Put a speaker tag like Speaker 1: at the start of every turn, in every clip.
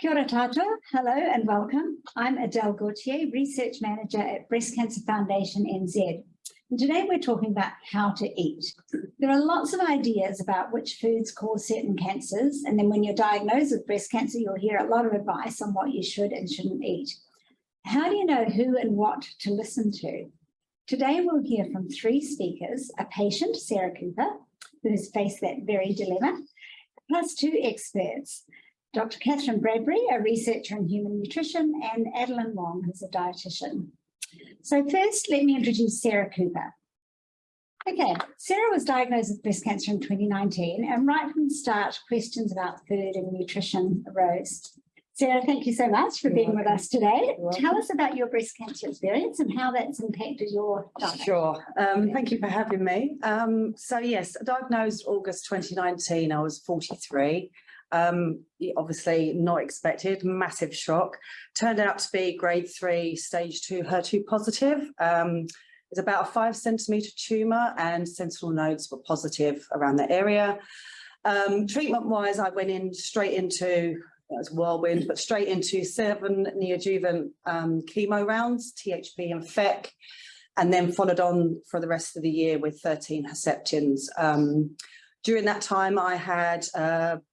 Speaker 1: Kia ora tātou. Hello and welcome. I'm Adele Gauthier, Research Manager at Breast Cancer Foundation NZ. And today we're talking about how to eat. There are lots of ideas about which foods cause certain cancers, and then when you're diagnosed with breast cancer, you'll hear a lot of advice on what you should and shouldn't eat. How do you know who and what to listen to? Today we'll hear from three speakers, a patient, Sarah Cooper, who has faced that very dilemma, plus two experts, Dr. Catherine Bradbury, a researcher in human nutrition, and Adeline Wong, who's a dietitian. So first, let me introduce Sarah Cooper. Okay, Sarah was diagnosed with breast cancer in 2019, and right from the start, questions about food and nutrition arose. Sarah, thank you so much for being with us today. Tell us about your breast cancer experience and how that's impacted your diet.
Speaker 2: Sure. Thank you for having me. So yes, diagnosed August 2019, I was 43. Obviously not expected, massive shock. Turned out to be grade 3, stage 2 HER2 positive. It's about a 5 centimetre tumour and sentinel nodes were positive around the area. Treatment-wise, I went in straight into, it was whirlwind, but straight into 7 neoadjuvant chemo rounds, THP and FEC, and then followed on for the rest of the year with 13 Herceptins. During that time, I had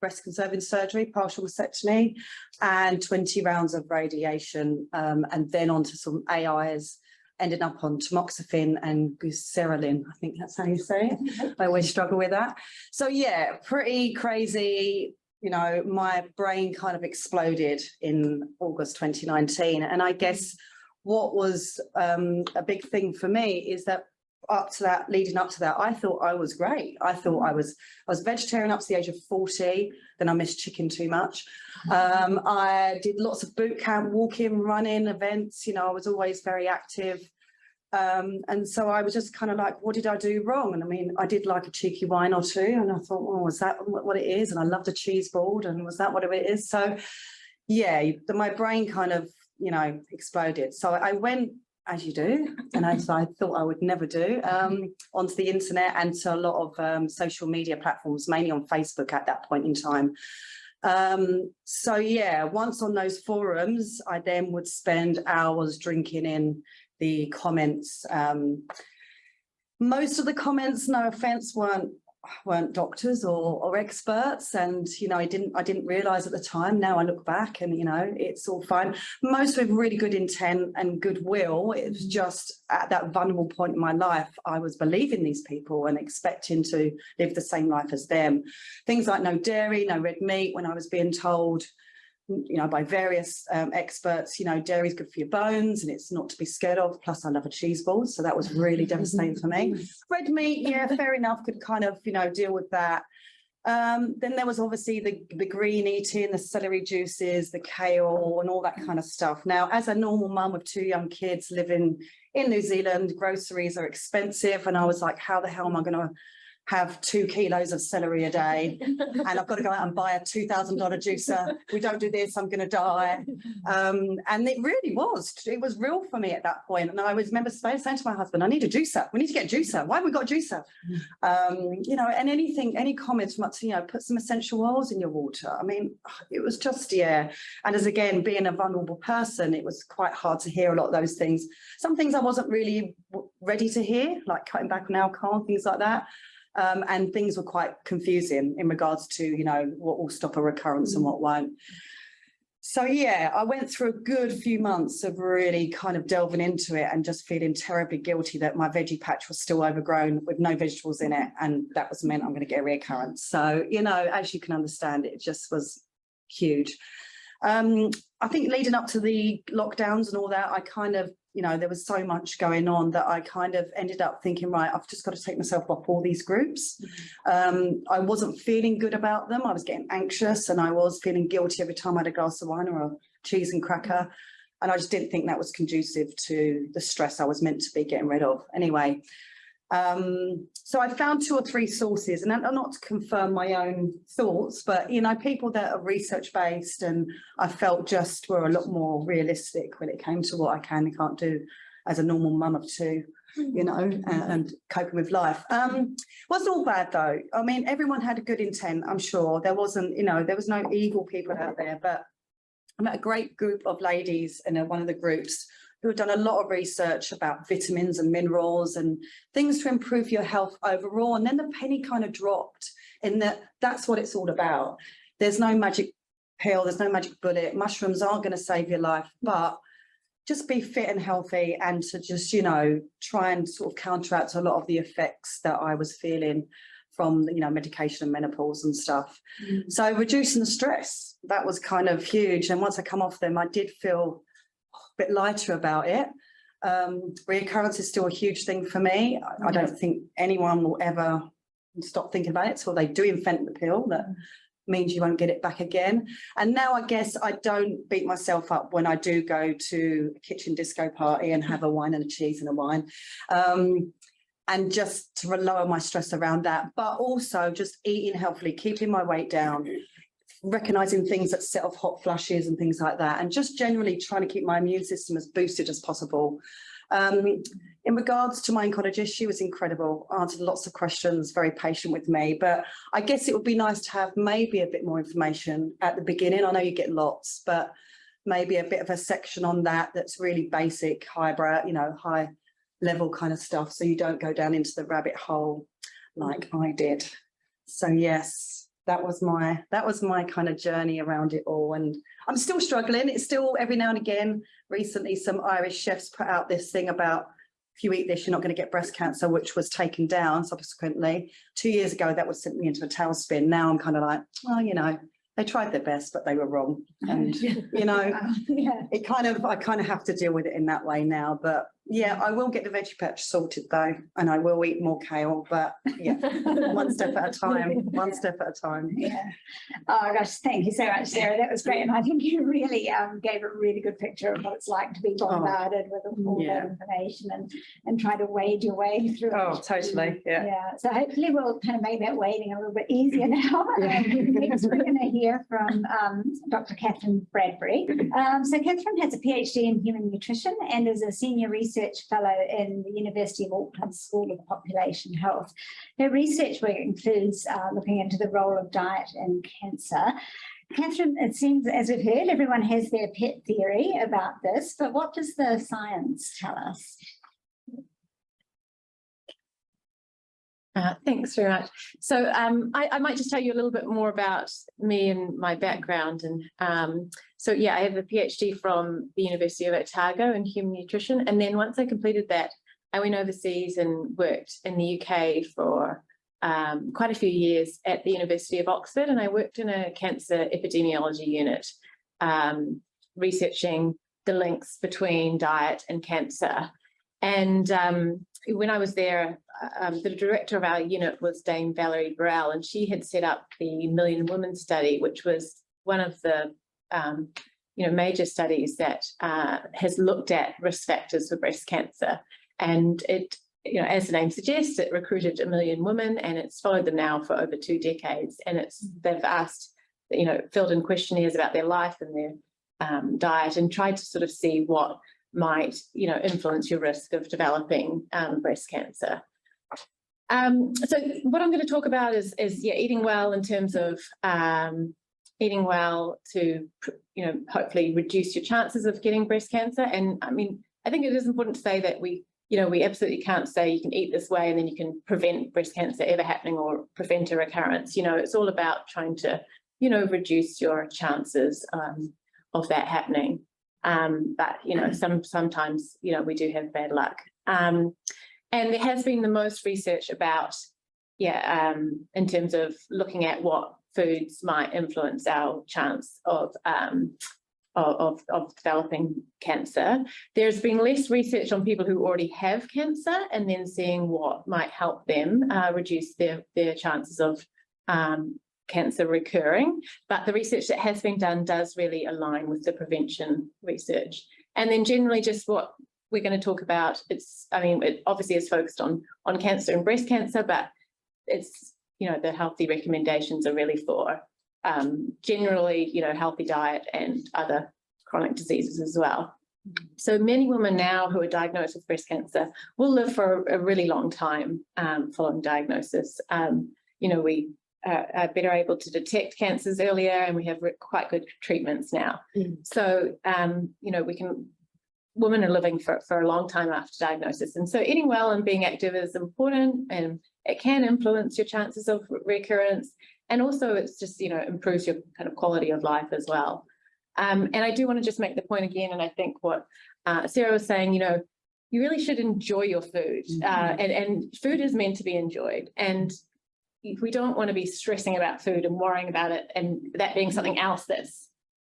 Speaker 2: breast conserving surgery, partial mastectomy, and 20 rounds of radiation, and then onto some AIs, ended up on tamoxifen and glycerolin. I think that's how you say it. I always struggle with that. So yeah, pretty crazy. You know, my brain kind of exploded in August 2019. And I guess what was a big thing for me is that leading up to that, I thought I was great. I thought I was vegetarian up to the age of 40, then I missed chicken too much. I did lots of boot camp, walking, running, events, you know, I was always very active. And so I was just kind of like, what did I do wrong? And I mean, I did like a cheeky wine or two, and I thought, oh, is that what it is? And I loved a cheese board, and was that what it is? So yeah, my brain kind of, you know, exploded. So I went, as you do, and as I thought I would never do, onto the internet and to a lot of social media platforms, mainly on Facebook at that point in time. So yeah, once on those forums, I then would spend hours drinking in the comments. Most of the comments, no offense, weren't doctors or experts, and you know, I didn't realize at the time. Now I look back and you know, it's all fine, most with really good intent and goodwill. It was just at that vulnerable point in my life, I was believing these people and expecting to live the same life as them. Things like no dairy, no red meat, when I was being told, you know, by various experts, you know, dairy is good for your bones and it's not to be scared of. Plus I love a cheese ball, so that was really devastating for me. Red meat, yeah, fair enough, could kind of, you know, deal with that. Then there was obviously the green eating, the celery juices, the kale and all that kind of stuff. Now, as a normal mum with 2 young kids living in New Zealand, groceries are expensive, and I was like, how the hell am I going to have 2 kilos of celery a day, and I've got to go out and buy a $2,000 juicer. We don't do this, I'm going to die. And it really was. It was real for me at that point. And I remember saying to my husband, I need a juicer. We need to get a juicer. Why have we got a juicer? You know, and any comments from, you know, put some essential oils in your water. I mean, it was just, yeah. And as again, being a vulnerable person, it was quite hard to hear a lot of those things. Some things I wasn't really ready to hear, like cutting back on alcohol, things like that. And things were quite confusing in regards to, you know, what will stop a recurrence and what won't. So yeah, I went through a good few months of really kind of delving into it and just feeling terribly guilty that my veggie patch was still overgrown with no vegetables in it, and that was meant I'm going to get a reoccurrence. So, you know, as you can understand, it just was huge. I think leading up to the lockdowns and all that, I kind of, you know, there was so much going on that I kind of ended up thinking, right, I've just got to take myself off all these groups. I wasn't feeling good about them. I was getting anxious and I was feeling guilty every time I had a glass of wine or a cheese and cracker. And I just didn't think that was conducive to the stress I was meant to be getting rid of. Anyway, so I found 2 or 3 sources, and not to confirm my own thoughts, but, you know, people that are research-based and I felt just were a lot more realistic when it came to what I can and can't do as a normal mum of 2, you know, and coping with life. Wasn't all bad though. I mean, everyone had a good intent, I'm sure. There wasn't, you know, there was no evil people out there, but I met a great group of ladies in one of the groups who have done a lot of research about vitamins and minerals and things to improve your health overall. And then the penny kind of dropped in that that's what it's all about. There's no magic pill, there's no magic bullet. Mushrooms aren't going to save your life, but just be fit and healthy, and to just, you know, try and sort of counteract a lot of the effects that I was feeling from, you know, medication and menopause and stuff. So reducing the stress, that was kind of huge. And once I come off them, I did feel a bit lighter about it. Reoccurrence is still a huge thing for me. I don't think anyone will ever stop thinking about it till they do invent the pill that means you won't get it back again. And now I guess I don't beat myself up when I do go to a kitchen disco party and have a wine and a cheese and a wine. And just to lower my stress around that, but also just eating healthily, keeping my weight down, recognizing things that set off hot flushes and things like that, and just generally trying to keep my immune system as boosted as possible. In regards to my oncologist, she was incredible, answered lots of questions, very patient with me, but I guess it would be nice to have maybe a bit more information at the beginning. I know you get lots, but maybe a bit of a section on that that's really basic, highbrow, you know, high level kind of stuff, so you don't go down into the rabbit hole like I did. So yes, that was my kind of journey around it all, and I'm still struggling. It's still every now and again. Recently some Irish chefs put out this thing about, if you eat this you're not going to get breast cancer, which was taken down subsequently. 2 years ago that would send me into a tailspin. Now I'm kind of like, well, you know, they tried their best, but they were wrong. And, you know, I kind of have to deal with it in that way now. But yeah, I will get the veggie patch sorted though, and I will eat more kale, but yeah, one step at a time, one step at a time.
Speaker 1: Yeah. Oh gosh, thank you so much, Sarah. That was great. And I think you really gave a really good picture of what it's like to be bombarded with all that information and try to wade your way through it.
Speaker 2: Oh, totally. Yeah.
Speaker 1: Yeah. So hopefully we'll kind of make that wading a little bit easier now. Next we're going to hear from Dr. Catherine Bradbury. So Catherine has a PhD in human nutrition and is a senior research fellow in the University of Auckland School of Population Health. Her research work includes looking into the role of diet in cancer. Catherine, it seems, as we've heard, everyone has their pet theory about this, but what does the science tell us?
Speaker 3: Thanks very much. So I might just tell you a little bit more about me and my background. And so, yeah, I have a PhD from the University of Otago in human nutrition. And then once I completed that, I went overseas and worked in the UK for quite a few years at the University of Oxford. And I worked in a cancer epidemiology unit, researching the links between diet and cancer. And when I was there, the director of our unit was Dame Valerie Burrell, and she had set up the Million Women study, which was one of the major studies that has looked at risk factors for breast cancer. And it, as the name suggests, it recruited 1 million women, and it's followed them now for over 2 decades. And they've asked, filled in questionnaires about their life and their diet, and tried to sort of see what might, influence your risk of developing breast cancer. So what I'm going to talk about is eating well, in terms of eating well to, hopefully reduce your chances of getting breast cancer. And I mean, I think it is important to say that we absolutely can't say you can eat this way and then you can prevent breast cancer ever happening or prevent a recurrence. It's all about trying to, reduce your chances of that happening. But sometimes we do have bad luck. And there has been the most research about, in terms of looking at what foods might influence our chance of developing cancer. There's been less research on people who already have cancer, and then seeing what might help them reduce their chances of cancer recurring. But the research that has been done does really align with the prevention research. And then generally just what we're going to talk about, it obviously is focused on cancer and breast cancer, but it's, the healthy recommendations are really for generally, healthy diet and other chronic diseases as well. So many women now who are diagnosed with breast cancer will live for a really long time following diagnosis. are better able to detect cancers earlier, and we have quite good treatments now. So, women are living for a long time after diagnosis. And so eating well and being active is important, and it can influence your chances of recurrence. And also it's just, improves your kind of quality of life as well. And I do want to just make the point again, and I think what Sarah was saying, you really should enjoy your food, and food is meant to be enjoyed. And we don't want to be stressing about food and worrying about it, and that being something else that's,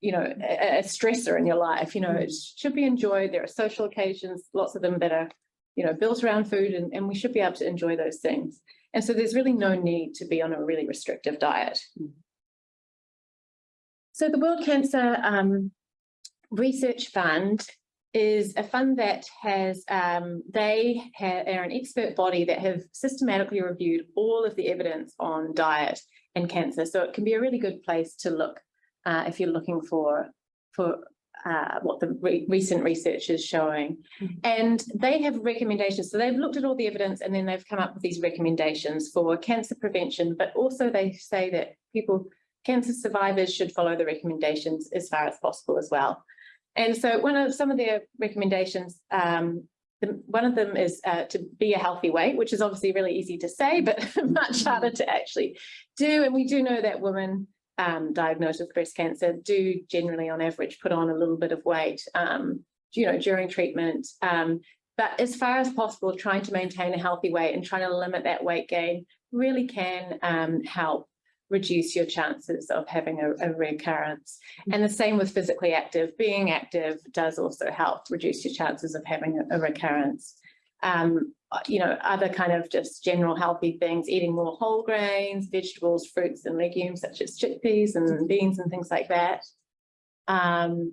Speaker 3: a stressor in your life. It should be enjoyed. There are social occasions, lots of them that are, built around food, and we should be able to enjoy those things. And so there's really no need to be on a really restrictive diet. So the World Cancer Research Fund is a fund that has, they are an expert body that have systematically reviewed all of the evidence on diet and cancer. So it can be a really good place to look if you're looking for what the recent research is showing. And they have recommendations. So they've looked at all the evidence, and then they've come up with these recommendations for cancer prevention, but also they say that cancer survivors should follow the recommendations as far as possible as well. And so some of their recommendations, one of them is to be a healthy weight, which is obviously really easy to say, but much harder to actually do. And we do know that women diagnosed with breast cancer do generally, on average, put on a little bit of weight, during treatment. But as far as possible, trying to maintain a healthy weight and trying to limit that weight gain really can help reduce your chances of having a recurrence. And the same with physically active. Being active does also help reduce your chances of having a recurrence. Other kind of just general healthy things, eating more whole grains, vegetables, fruits and legumes such as chickpeas and beans and things like that. And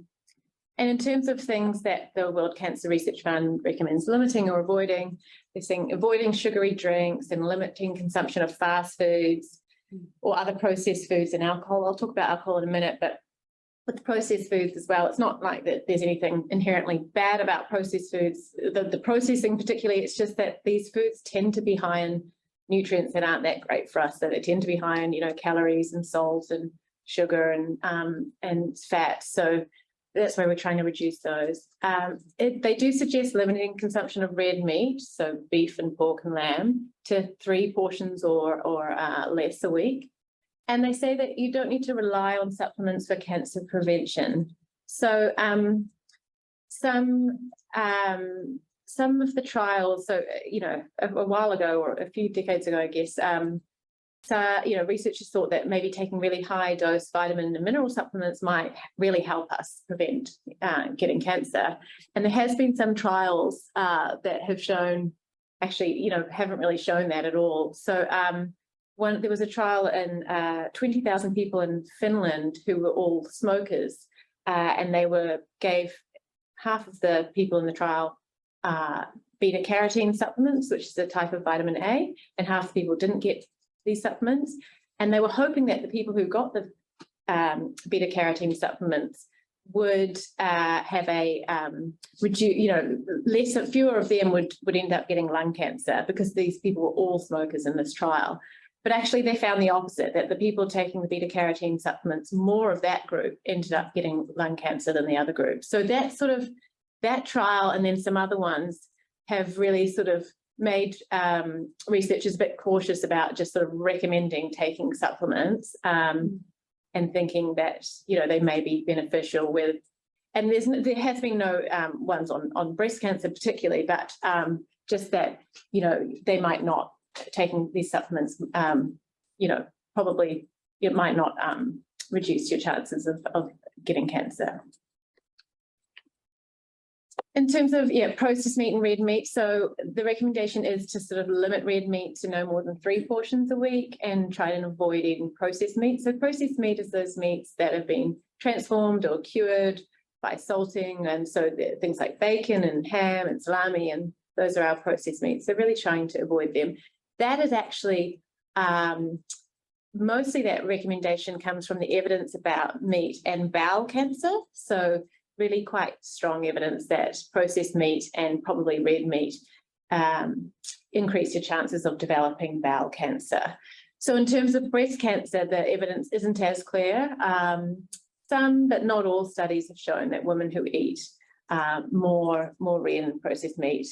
Speaker 3: in terms of things that the World Cancer Research Fund recommends limiting or avoiding, they're saying avoiding sugary drinks and limiting consumption of fast foods or other processed foods and alcohol. I'll talk about alcohol in a minute, but with the processed foods as well, it's not like that there's anything inherently bad about processed foods, the processing particularly. It's just that these foods tend to be high in nutrients that aren't that great for us. So they tend to be high in, calories and salt and sugar and fat. So that's why we're trying to reduce those. They do suggest limiting consumption of red meat, so beef and pork and lamb, to 3 portions or less a week. And they say that you don't need to rely on supplements for cancer prevention. So some of the trials, a while ago or a few decades ago, I guess, researchers thought that maybe taking really high dose vitamin and mineral supplements might really help us prevent getting cancer. And there has been some trials that have shown, actually, haven't really shown that at all. So there was a trial in 20,000 people in Finland who were all smokers, and they gave half of the people in the trial beta carotene supplements, which is a type of vitamin A, and half the people didn't get these supplements. And they were hoping that the people who got the beta carotene supplements would have a fewer of them would end up getting lung cancer, because these people were all smokers in this trial. But actually they found the opposite, that the people taking the beta carotene supplements, more of that group ended up getting lung cancer than the other group. So that trial and then some other ones have really sort of made researchers a bit cautious about just sort of recommending taking supplements and thinking that, they may be beneficial with, and there has been no ones on breast cancer particularly, but just that, they might not, taking these supplements, probably it might not reduce your chances of getting cancer. In terms of processed meat and red meat, so the recommendation is to sort of limit red meat to no more than 3 portions a week and try and avoid eating processed meat. So processed meat is those meats that have been transformed or cured by salting, and so things like bacon and ham and salami, and those are our processed meats. So really trying to avoid them. That is actually mostly that recommendation comes from the evidence about meat and bowel cancer. So really quite strong evidence that processed meat and probably red meat increase your chances of developing bowel cancer. So in terms of breast cancer, the evidence isn't as clear. Some, but not all studies have shown that women who eat more red and processed meat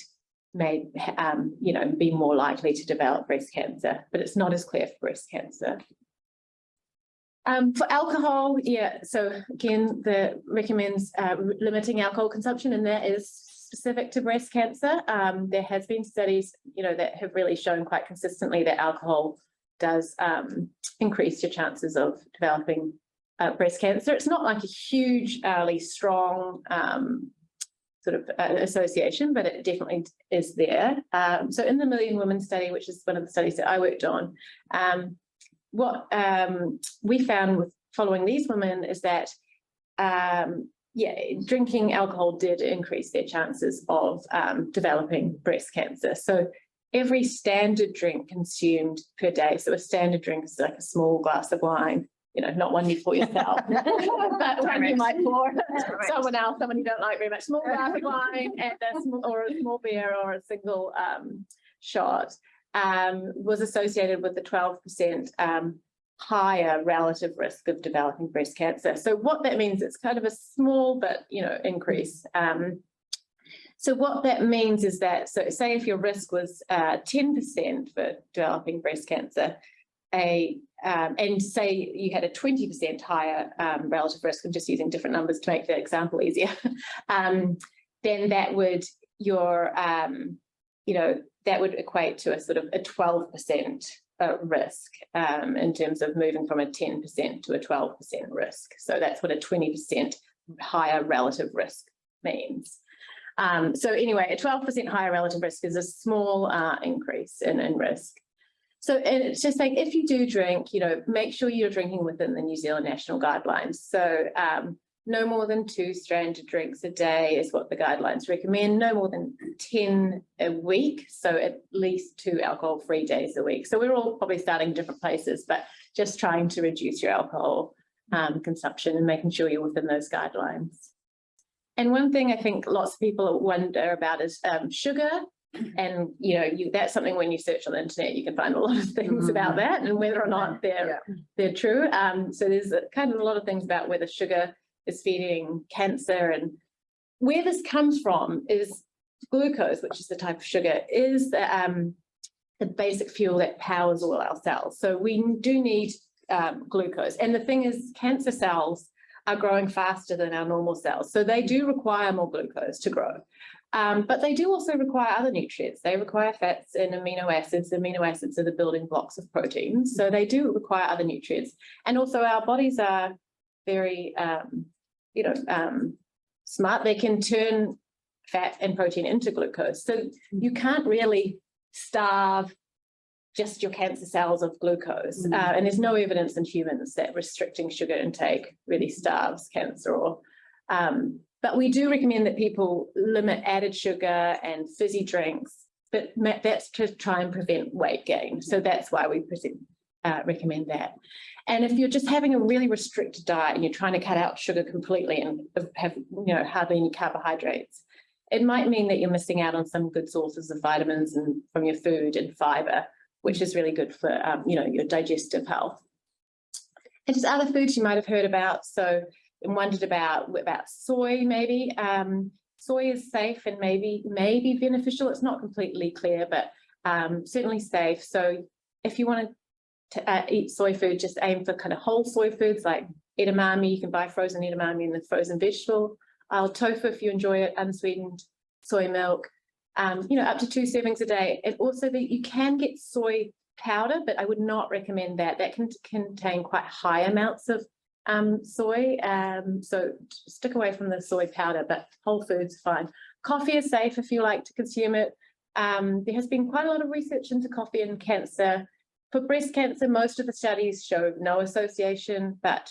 Speaker 3: may, be more likely to develop breast cancer, but it's not as clear for breast cancer. For alcohol, so again, the recommends limiting alcohol consumption, and that is specific to breast cancer. There has been studies, that have really shown quite consistently that alcohol does increase your chances of developing breast cancer. It's not like a hugely strong association, but it definitely is there. So in the Million Women study, which is one of the studies that I worked on, what we found with following these women is that drinking alcohol did increase their chances of developing breast cancer. So every standard drink consumed per day, so a standard drink is like a small glass of wine, not one you pour yourself, but one you might pour someone else, someone you don't like very much, small glass of wine and a small beer or a single shot was associated with the 12% higher relative risk of developing breast cancer. So what that means, it's kind of a small but increase. So what that means is that, so say if your risk was 10% for developing breast cancer, and say you had a 20% higher relative risk, I'm just using different numbers to make the example easier, then that would that would equate to a sort of a 12% risk in terms of moving from a 10% to a 12% risk. So that's what a 20% higher relative risk means. So anyway, a 12% higher relative risk is a small increase in risk. So, and it's just like, if you do drink, make sure you're drinking within the New Zealand national guidelines. So no more than 2 standard drinks a day is what the guidelines recommend, no more than 10 a week. So at least 2 alcohol-free days a week. So we're all probably starting different places, but just trying to reduce your alcohol consumption and making sure you're within those guidelines. And one thing I think lots of people wonder about is sugar. And that's something when you search on the internet, you can find a lot of things about that and whether or not they're true. So there's kind of a lot of things about whether sugar is feeding cancer, and where this comes from is glucose, which is the type of sugar, is the basic fuel that powers all our cells. So we do need glucose. And the thing is, cancer cells are growing faster than our normal cells. So they do require more glucose to grow. But they do also require other nutrients. They require fats and amino acids. Amino acids are the building blocks of proteins. So they do require other nutrients. And also our bodies are very, smart. They can turn fat and protein into glucose. So you can't really starve just your cancer cells of glucose. And there's no evidence in humans that restricting sugar intake really starves cancer. But we do recommend that people limit added sugar and fizzy drinks, but that's to try and prevent weight gain. So that's why we recommend that. And if you're just having a really restricted diet and you're trying to cut out sugar completely and have hardly any carbohydrates, it might mean that you're missing out on some good sources of vitamins and from your food and fiber, which is really good for your digestive health. And just other foods you might have heard about. So and wondered about soy, maybe. Soy is safe and maybe beneficial. It's not completely clear, but certainly safe. So if you want to eat soy food, just aim for kind of whole soy foods like edamame. You can buy frozen edamame in the frozen vegetable aisle. Tofu, if you enjoy it, unsweetened soy milk. Up to 2 servings a day. And also that you can get soy powder, but I would not recommend that. That can contain quite high amounts of soy, so stick away from the soy powder, but whole foods are fine. Coffee is safe if you like to consume it. There has been quite a lot of research into coffee and cancer. For breast cancer, most of the studies show no association, but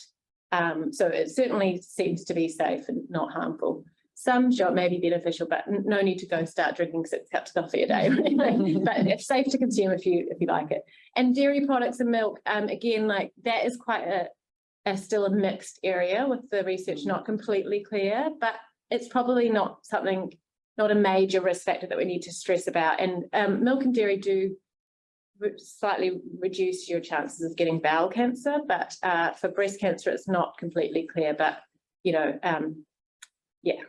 Speaker 3: so it certainly seems to be safe and not harmful. Some show it may be beneficial, but no need to go start drinking 6 cups of coffee a day. But it's safe to consume if you like it. And dairy products and milk, again, like that is quite still a mixed area with the research not completely clear, but it's probably not a major risk factor that we need to stress about. And milk and dairy do slightly reduce your chances of getting bowel cancer, but for breast cancer, it's not completely clear. But yeah,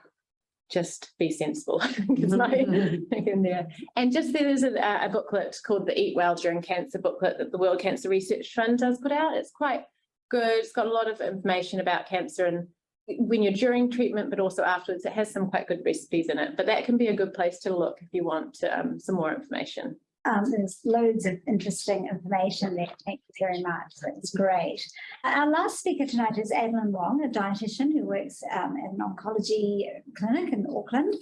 Speaker 3: just be sensible. It's my in there. And just there's a booklet called the Eat Well During Cancer booklet that the World Cancer Research Fund does put out. It's quite good. It's got a lot of information about cancer and when you're during treatment, but also afterwards. It has some quite good recipes in it, but that can be a good place to look if you want some more information.
Speaker 1: There's loads of interesting information there. Thank you very much. That's great. Our last speaker tonight is Adeline Wong, a dietitian who works at an oncology clinic in Auckland.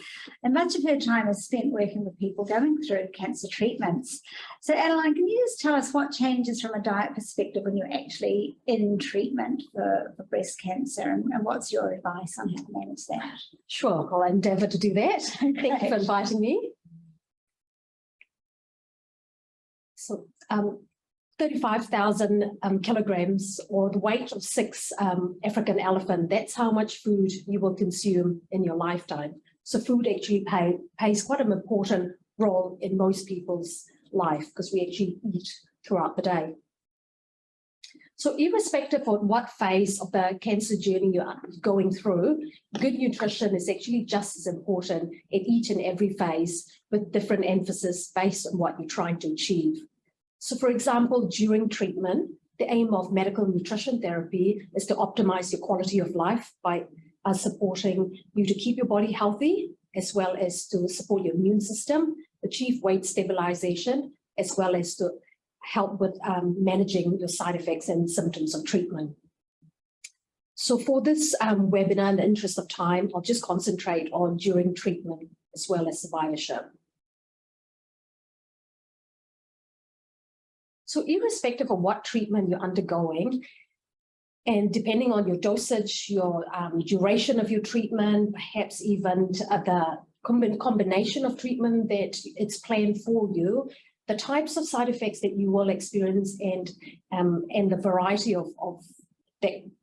Speaker 1: And much of her time is spent working with people going through cancer treatments. So Adeline, can you just tell us what changes from a diet perspective when you're actually in treatment for breast cancer, and what's your advice on how to manage that?
Speaker 4: Sure, I'll endeavour to do that. Thank you for inviting me. So 35,000 kilograms, or the weight of 6 African elephant, that's how much food you will consume in your lifetime. So food actually plays quite an important role in most people's life because we actually eat throughout the day. So irrespective of what phase of the cancer journey you're going through, good nutrition is actually just as important in each and every phase, with different emphasis based on what you're trying to achieve. So for example, during treatment, the aim of medical nutrition therapy is to optimize your quality of life by supporting you to keep your body healthy, as well as to support your immune system, achieve weight stabilization, as well as to help with managing your side effects and symptoms of treatment. So for this webinar, in the interest of time, I'll just concentrate on during treatment as well as survivorship. So irrespective of what treatment you're undergoing, and depending on your dosage, your duration of your treatment, perhaps even the combination of treatment that it's planned for you, the types of side effects that you will experience and the variety of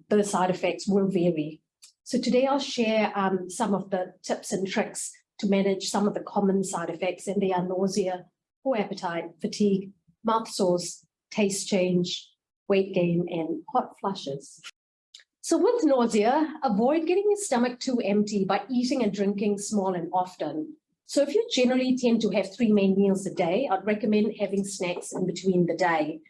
Speaker 4: those side effects will vary. So today I'll share some of the tips and tricks to manage some of the common side effects, and they are nausea, poor appetite, fatigue, mouth sores, taste change, weight gain, and hot flushes. So with nausea, avoid getting your stomach too empty by eating and drinking small and often. So if you generally tend to have 3 main meals a day, I'd recommend having snacks in between the day.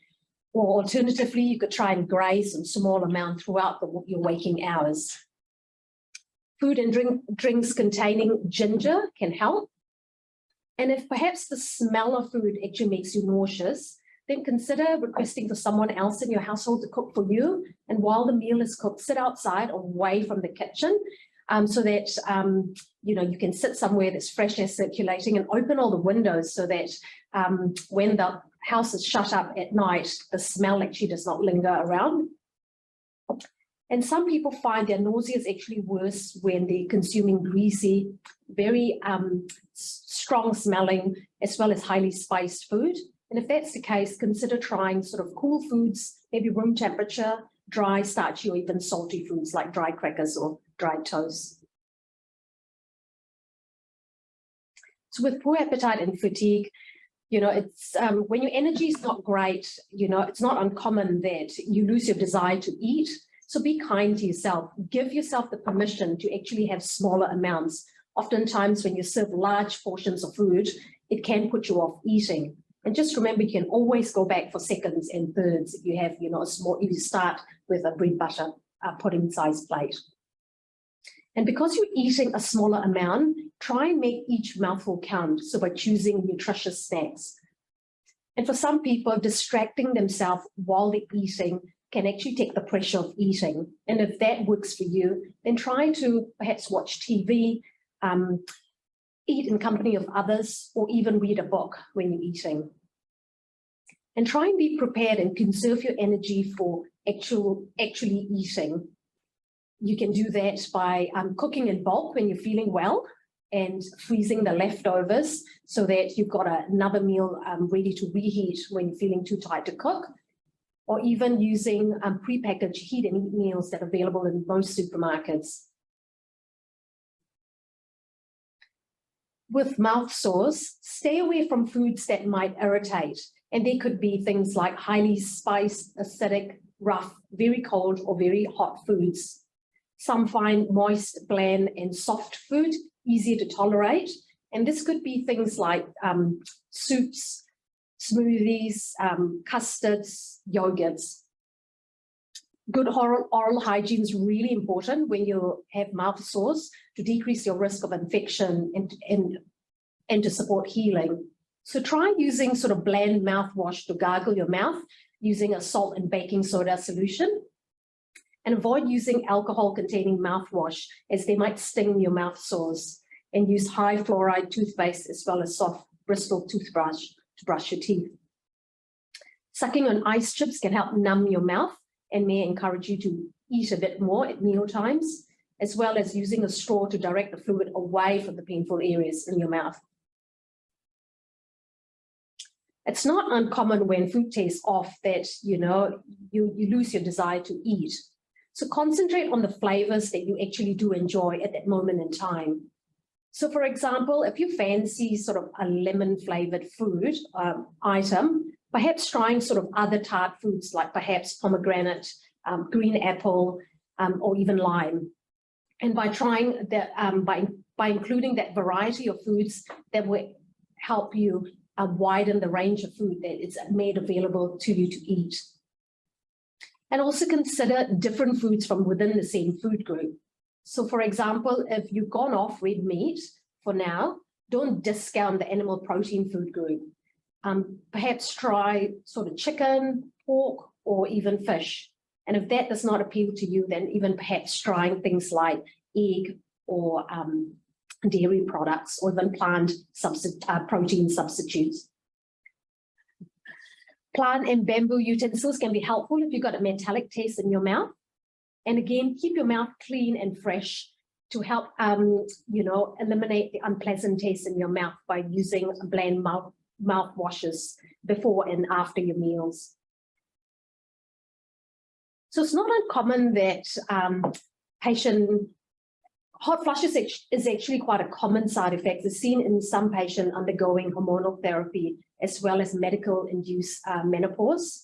Speaker 4: Or alternatively, you could try and graze a small amount throughout your waking hours. Food and drinks containing ginger can help. And if perhaps the smell of food actually makes you nauseous, then consider requesting for someone else in your household to cook for you. And while the meal is cooked, sit outside or away from the kitchen so that you can sit somewhere that's fresh air circulating, and open all the windows so that when the house is shut up at night, the smell actually does not linger around. And some people find their nausea is actually worse when they're consuming greasy, very strong smelling, as well as highly spiced food. And if that's the case, consider trying sort of cool foods, maybe room temperature, dry, starchy, or even salty foods like dry crackers or dried toast. So with poor appetite and fatigue, it's when your energy is not great, it's not uncommon that you lose your desire to eat. So be kind to yourself. Give yourself the permission to actually have smaller amounts. Oftentimes when you serve large portions of food, it can put you off eating. And just remember, you can always go back for seconds and thirds if you have, if you start with a bread butter pudding size plate. And because you're eating a smaller amount, try and make each mouthful count. So by choosing nutritious snacks. And for some people, distracting themselves while they're eating can actually take the pressure of eating. And if that works for you, then try to perhaps watch TV, eat in company of others, or even read a book when you're eating. And try and be prepared and conserve your energy for actually eating. You can do that by cooking in bulk when you're feeling well, and freezing the leftovers so that you've got another meal ready to reheat when you're feeling too tired to cook. Or even using prepackaged heat and eat meals that are available in most supermarkets. With mouth sores, stay away from foods that might irritate, And they could be things like highly spiced, acidic, rough, very cold or very hot foods. Some find moist, bland and soft food easier to tolerate. And this could be things like soups, smoothies, custards, yogurts. Good oral hygiene is really important when you have mouth sores to decrease your risk of infection and to support healing. So try using sort of bland mouthwash to gargle your mouth using a salt and baking soda solution. And avoid using alcohol-containing mouthwash as they might sting your mouth sores. And use high fluoride toothpaste as well as soft bristle toothbrush to brush your teeth. Sucking on ice chips can help numb your mouth and may encourage you to eat a bit more at meal times, as well as using a straw to direct the fluid away from the painful areas in your mouth. It's not uncommon when food tastes off that, you lose your desire to eat. So concentrate on the flavors that you actually do enjoy at that moment in time. So for example, if you fancy sort of a lemon flavored food item, perhaps trying sort of other tart foods like perhaps pomegranate, green apple, or even lime. And by trying that, by including that variety of foods, that will help you widen the range of food that is made available to you to eat. And also consider different foods from within the same food group. So for example, if you've gone off red meat for now, don't discount the animal protein food group. Perhaps try sort of chicken, pork, or even fish. And if that does not appeal to you, then even perhaps trying things like egg or dairy products or even plant protein substitutes. Plant and bamboo utensils can be helpful if you've got a metallic taste in your mouth. And again, keep your mouth clean and fresh to help, eliminate the unpleasant taste in your mouth by using bland mouthwashes before and after your meals. So it's not uncommon that hot flushes is actually quite a common side effect. It's seen in some patients undergoing hormonal therapy as well as medical-induced menopause.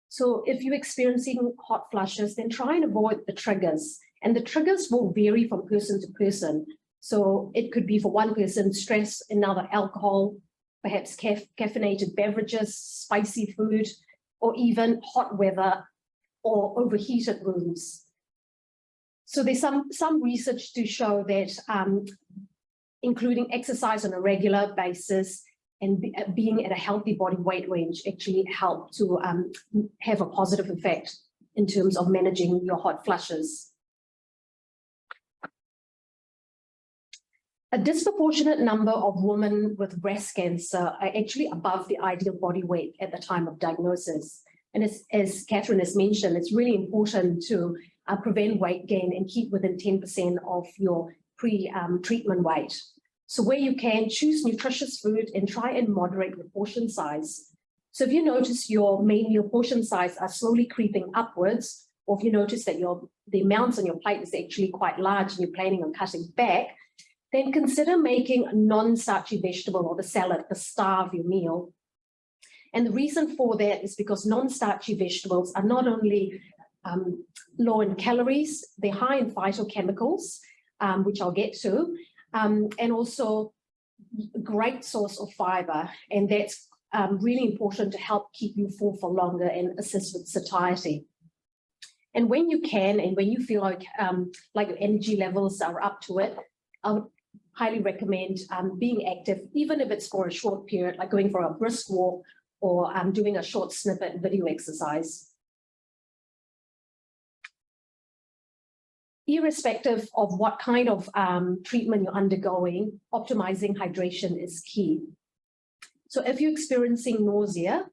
Speaker 4: So if you're experiencing hot flushes, then try and avoid the triggers. And the triggers will vary from person to person. So it could be for one person, stress, another alcohol, perhaps caffeinated beverages, spicy food, or even hot weather or overheated rooms. So there's some research to show that including exercise on a regular basis and being at a healthy body weight range actually help to have a positive effect in terms of managing your hot flushes. A disproportionate number of women with breast cancer are actually above the ideal body weight at the time of diagnosis. And as Catherine has mentioned, it's really important to prevent weight gain and keep within 10% of your pre-treatment weight. So where you can, choose nutritious food and try and moderate your portion size. So if you notice your main meal portion size are slowly creeping upwards, or if you notice that the amounts on your plate is actually quite large and you're planning on cutting back, then consider making a non-starchy vegetable or the salad the star of your meal. And the reason for that is because non-starchy vegetables are not only low in calories, they're high in phytochemicals, which I'll get to, and also a great source of fiber. And that's really important to help keep you full for longer and assist with satiety. And when you can, and when you feel like your energy levels are up to it, I would highly recommend being active, even if it's for a short period, like going for a brisk walk or doing a short snippet video exercise. Irrespective of what kind of treatment you're undergoing, optimizing hydration is key. So if you're experiencing nausea,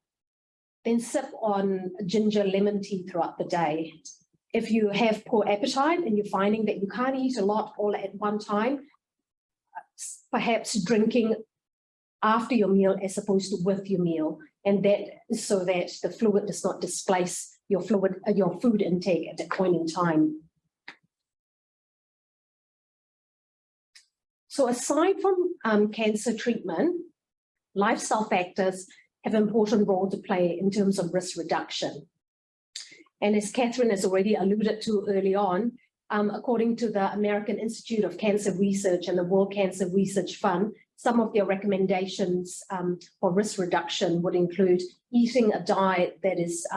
Speaker 4: then sip on ginger lemon tea throughout the day. If you have poor appetite and you're finding that you can't eat a lot all at one time, perhaps drinking after your meal as opposed to with your meal, and that is so that the fluid does not displace your food intake at that point in time. So aside from cancer treatment, lifestyle factors have an important role to play in terms of risk reduction. And as Catherine has already alluded to early on, according to the American Institute of Cancer Research and the World Cancer Research Fund, some of their recommendations for risk reduction would include eating a diet that is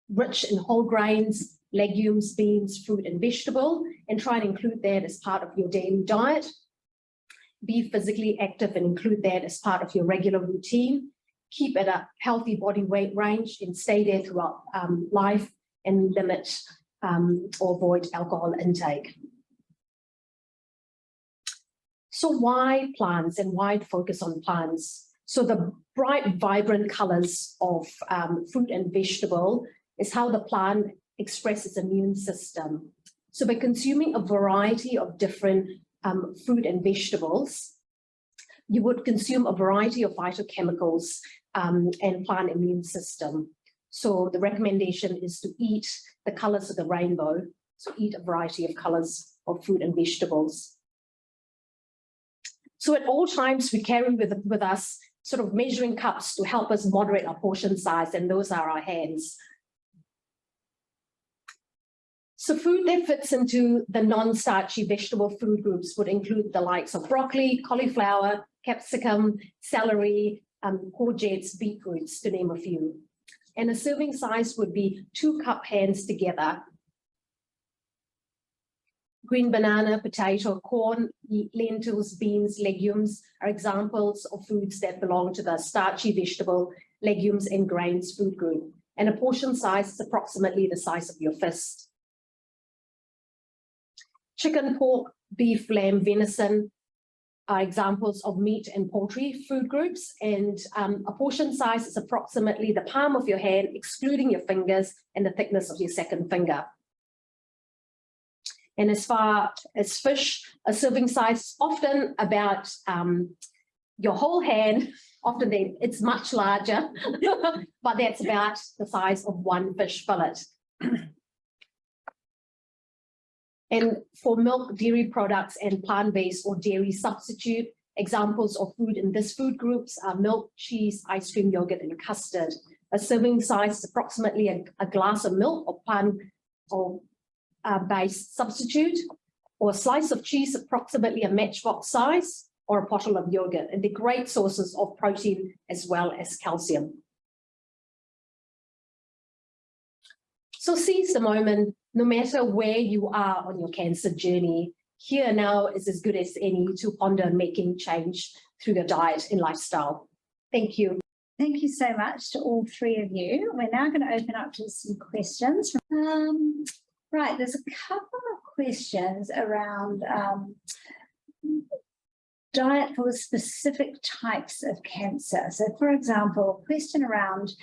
Speaker 4: rich in whole grains, legumes, beans, fruit, and vegetable, and try and include that as part of your daily diet. Be physically active and include that as part of your regular routine. Keep at a healthy body weight range and stay there throughout life, and limit or avoid alcohol intake. So why plants and why focus on plants? So the bright, vibrant colors of fruit and vegetable is how the plant expresses immune system. So by consuming a variety of different fruit and vegetables, you would consume a variety of phytochemicals and plant immune system. So the recommendation is to eat the colors of the rainbow. So eat a variety of colors of fruit and vegetables. So at all times we carry with us sort of measuring cups to help us moderate our portion size, and those are our hands. So food that fits into the non-starchy vegetable food groups would include the likes of broccoli, cauliflower, capsicum, celery, courgettes, beetroots, to name a few. And a serving size would be 2 cup hands together. Green banana, potato, corn, lentils, beans, legumes are examples of foods that belong to the starchy vegetable, legumes, and grains food group. And a portion size is approximately the size of your fist. Chicken, pork, beef, lamb, venison are examples of meat and poultry food groups, and a portion size is approximately the palm of your hand, excluding your fingers and the thickness of your second finger. And as far as fish, a serving size is often about your whole hand. Often it's much larger, but that's about the size of 1 fish fillet. And for milk, dairy products, and plant-based or dairy substitute, examples of food in this food groups are milk, cheese, ice cream, yogurt, and custard. A serving size is approximately a glass of milk or plant or based substitute, or a slice of cheese approximately a matchbox size, or a bottle of yogurt. And they're great sources of protein as well as calcium. So seize the moment, no matter where you are on your cancer journey. Here now is as good as any to ponder making change through your diet and lifestyle. Thank you.
Speaker 1: Thank you so much to all 3 of you. We're now going to open up to some questions. Right, there's a couple of questions around diet for specific types of cancer. So, for example, a question around,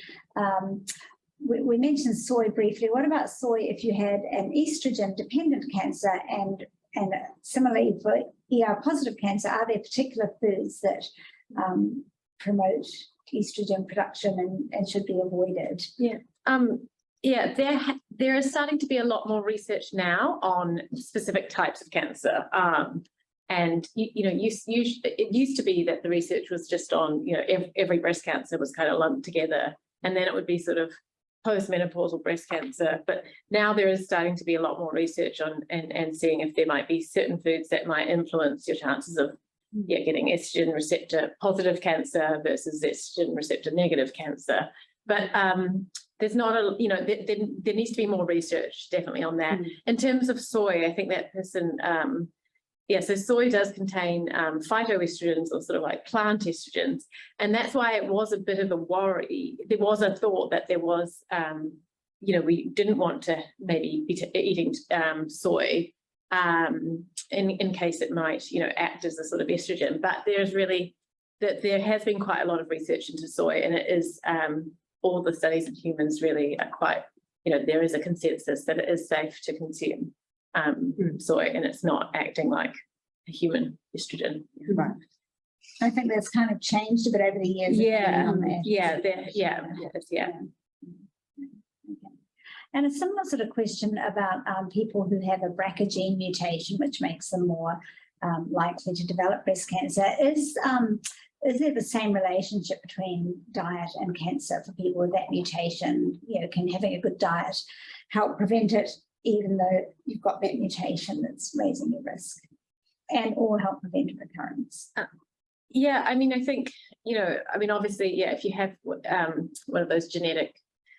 Speaker 1: we mentioned soy briefly. What about soy if you had an estrogen-dependent cancer, and similarly for ER-positive cancer, are there particular foods that promote estrogen production and should be avoided?
Speaker 3: Yeah. Yeah, there is starting to be a lot more research now on specific types of cancer. And, it used to be that the research was just on, every breast cancer was kind of lumped together, and then it would be sort of postmenopausal breast cancer. But now there is starting to be a lot more research on and seeing if there might be certain foods that might influence your chances of getting estrogen receptor positive cancer versus estrogen receptor negative cancer. But there's not there needs to be more research definitely on that. In terms of soy, I think that person, so soy does contain phytoestrogens, or sort of like plant estrogens, and that's why it was a bit of a worry. There was a thought that there was, we didn't want to maybe be eating soy in case it might, act as a sort of estrogen. But there has been quite a lot of research into soy, and it is all the studies in humans really are quite, there is a consensus that it is safe to consume soy, and it's not acting like a human estrogen.
Speaker 1: Right. I think that's kind of changed a bit over the years. And a similar sort of question about people who have a BRCA gene mutation, which makes them more likely to develop breast cancer. is there the same relationship between diet and cancer for people with that mutation? Can having a good diet help prevent it, even though you've got that mutation that's raising your risk, and or help prevent recurrence?
Speaker 3: Yeah, I mean, I think, obviously, yeah, if you have one of those genetic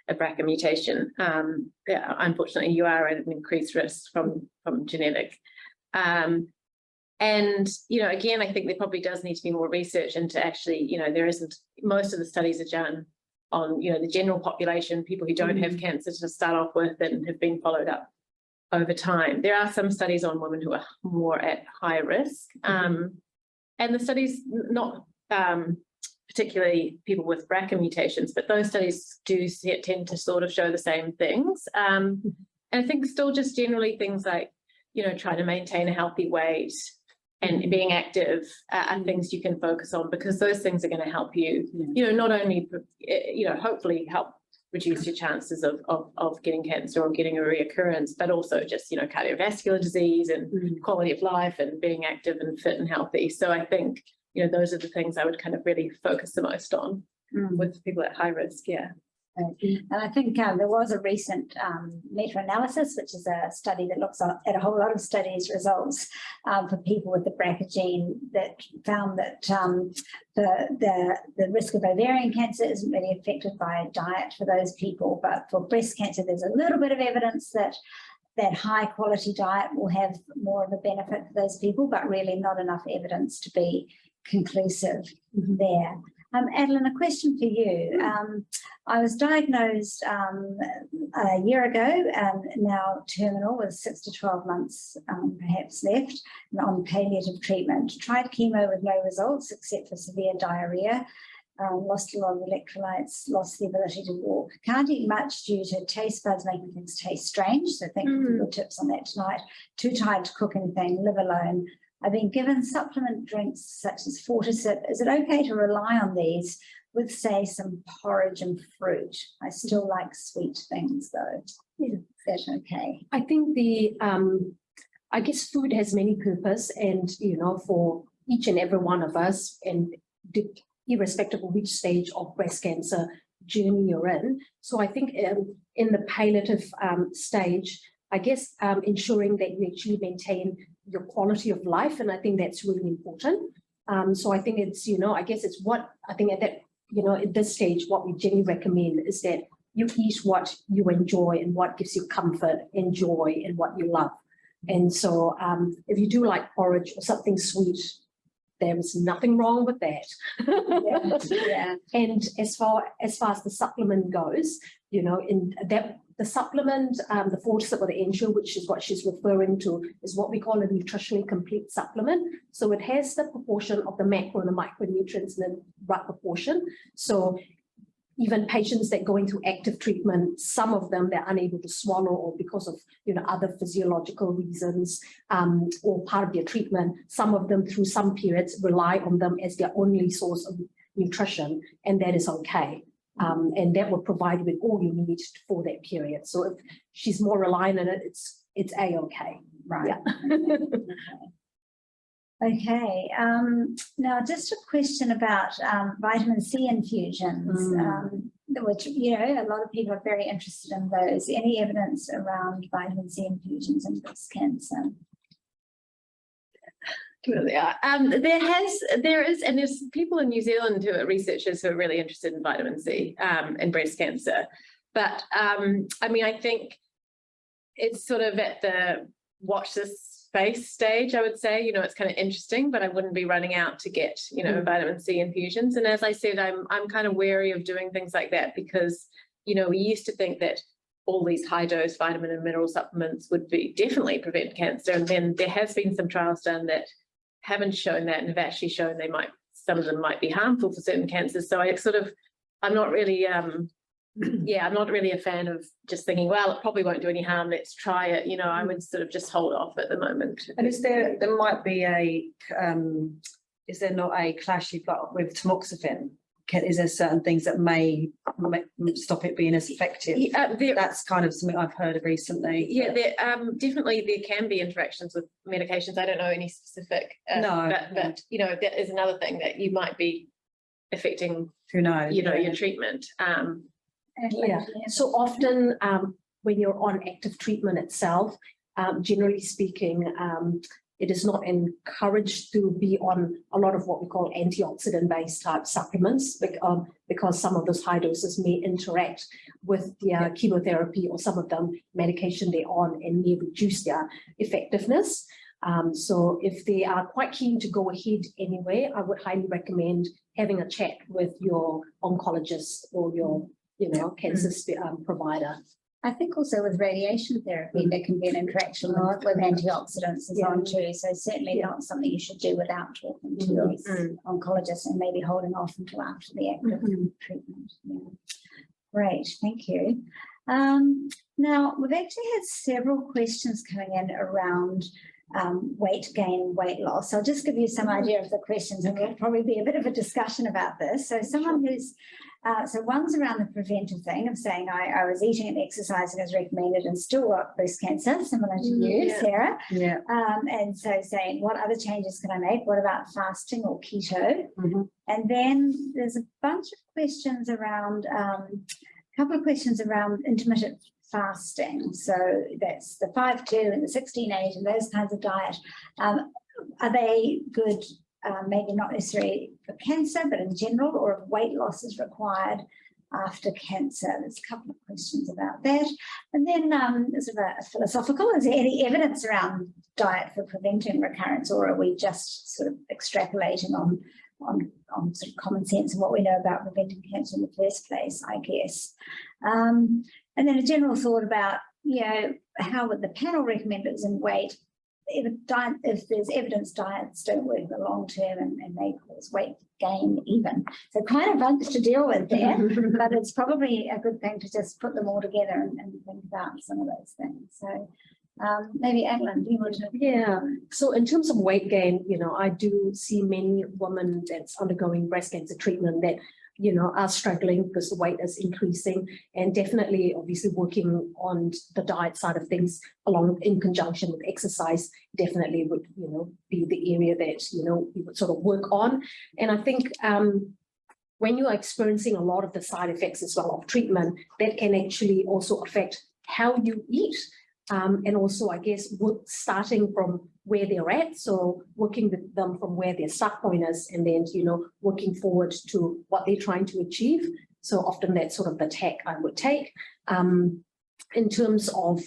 Speaker 3: BRCA mutation, unfortunately, you are at an increased risk from genetic. And, again, I think there probably does need to be more research into actually, there isn't, most of the studies are done on, the general population, people who don't have cancer to start off with and have been followed up over time. There are some studies on women who are more at high risk. And the studies, not particularly people with BRCA mutations, but those studies do tend to sort of show the same things. And I think still just generally things like, trying to maintain a healthy weight and being active are things you can focus on, because those things are going to help you, not only, hopefully help reduce your chances of getting cancer or getting a reoccurrence, but also just, cardiovascular disease and quality of life and being active and fit and healthy. So I think, those are the things I would kind of really focus the most on with people at high risk. Yeah.
Speaker 1: And I think there was a recent meta-analysis, which is a study that looks at a whole lot of studies results for people with the BRCA gene, that found that the risk of ovarian cancer isn't really affected by diet for those people, but for breast cancer, there's a little bit of evidence that high quality diet will have more of a benefit for those people, but really not enough evidence to be conclusive there. Adeline, a question for you. I was diagnosed a year ago, now terminal, with 6 to 12 months perhaps left, and on palliative treatment. Tried chemo with no results except for severe diarrhea. Lost a lot of electrolytes, lost the ability to walk. Can't eat much due to taste buds making things taste strange. So thank you for your tips on that tonight. Too tired to cook anything, live alone. I've been given supplement drinks such as Fortisip. Is it okay to rely on these with, say, some porridge and fruit? I still like sweet things, though. Yeah. Is that okay?
Speaker 4: I think I guess food has many purpose, and, for each and every one of us, and irrespective of which stage of breast cancer journey you're in. So I think in the palliative stage, I guess ensuring that you actually maintain your quality of life, and I think that's really important. So I think it's, I guess it's what I think at that, at this stage, what we generally recommend is that you eat what you enjoy and what gives you comfort and joy and what you love. And so if you do like porridge or something sweet, there is nothing wrong with that.
Speaker 1: Yeah.
Speaker 4: And as far as the supplement goes, in that the supplement, the Fortisip or the Ensure, which is what she's referring to, is what we call a nutritionally complete supplement. So it has the proportion of the macro and the micronutrients in the right proportion. So even patients that go into active treatment, some of them they're unable to swallow, or because of other physiological reasons, or part of their treatment, some of them through some periods rely on them as their only source of nutrition, and that is okay. And that will provide you with all you need for that period. So if she's more reliant on it, it's a-okay.
Speaker 1: Right. Yeah. Okay. Now just a question about vitamin C infusions, which, a lot of people are very interested in those. Any evidence around vitamin C infusions in breast cancer?
Speaker 3: There is, and there's people in New Zealand who are researchers who are really interested in vitamin C and breast cancer. But I mean, I think it's sort of at the watch this space stage, I would say. It's kind of interesting, but I wouldn't be running out to get, vitamin C infusions. And as I said, I'm kind of wary of doing things like that, because, we used to think that all these high dose vitamin and mineral supplements would definitely prevent cancer. And then there has been some trials done that haven't shown that, and have actually shown some of them might be harmful for certain cancers. So I'm not really, I'm not really a fan of just thinking, well, it probably won't do any harm, let's try it. I would sort of just hold off at the moment.
Speaker 2: And there might be is there not a clash you've got with tamoxifen? is there certain things that may stop it being as effective? That's kind of something I've heard of recently.
Speaker 3: Yeah, definitely there can be interactions with medications. I don't know any specific, but you know, that is another thing that you might be affecting.
Speaker 2: Who knows?
Speaker 3: You know, your treatment.
Speaker 4: So often when you're on active treatment itself, generally speaking, it is not encouraged to be on a lot of what we call antioxidant-based type supplements, because some of those high doses may interact with their chemotherapy or some of them medication they're on and may reduce their effectiveness. So if they are quite keen to go ahead anyway, I would highly recommend having a chat with your oncologist or your, cancer provider.
Speaker 1: I think also with radiation therapy, there can be an interaction with antioxidants as well too. So certainly not something you should do without talking to your oncologist and maybe holding off until after the active treatment. Yeah. Great, thank you. Now, we've actually had several questions coming in around weight gain and weight loss. I'll just give you some idea of the questions, and there'll probably be a bit of a discussion about this. So someone who's so one's around the preventive thing of saying I was eating and exercising as recommended and still got breast cancer, similar to you, Sarah.
Speaker 2: Yeah.
Speaker 1: And so saying, what other changes can I make? What about fasting or keto? And then there's a bunch of questions around, a couple of questions around intermittent fasting. So that's the 5-2 and the 16-8 and those kinds of diet. Are they good? Maybe not necessarily for cancer, but in general, or if weight loss is required after cancer. There's a couple of questions about that. And then there's a philosophical, is there any evidence around diet for preventing recurrence, or are we just sort of extrapolating on sort of common sense and what we know about preventing cancer in the first place, I guess. And then a general thought about, how would the panel recommend it in weight? If there's evidence diets don't work in the long term and may cause weight gain even. So kind of bunch to deal with there, but it's probably a good thing to just put them all together and think about some of those things. So maybe Adeline, do you want to?
Speaker 4: Yeah, so in terms of weight gain, I do see many women that's undergoing breast cancer treatment that are struggling because the weight is increasing, and definitely obviously working on the diet side of things along in conjunction with exercise definitely would be the area that you would sort of work on. And I think when you are experiencing a lot of the side effects as well of treatment, that can actually also affect how you eat. And also, I guess, starting from where they're at, so working with them from where their start point is, and then, working forward to what they're trying to achieve. So often that's sort of the tack I would take. In terms of,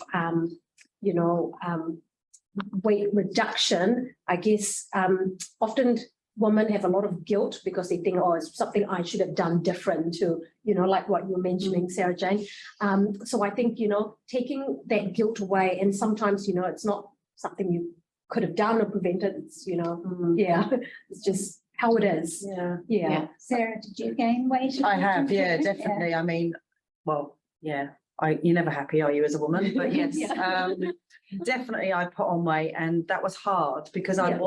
Speaker 4: weight reduction, I guess often women have a lot of guilt because they think, it's something I should have done different to, like what you're mentioning, Sarah Jane. So I think, taking that guilt away, and sometimes, it's not something you could have done or prevented. It's, it's just how it is. Yeah.
Speaker 1: Sarah, did you gain weight?
Speaker 2: I have, definitely. I mean, you're never happy, are you, as a woman? But yes, definitely I put on weight, and that was hard because I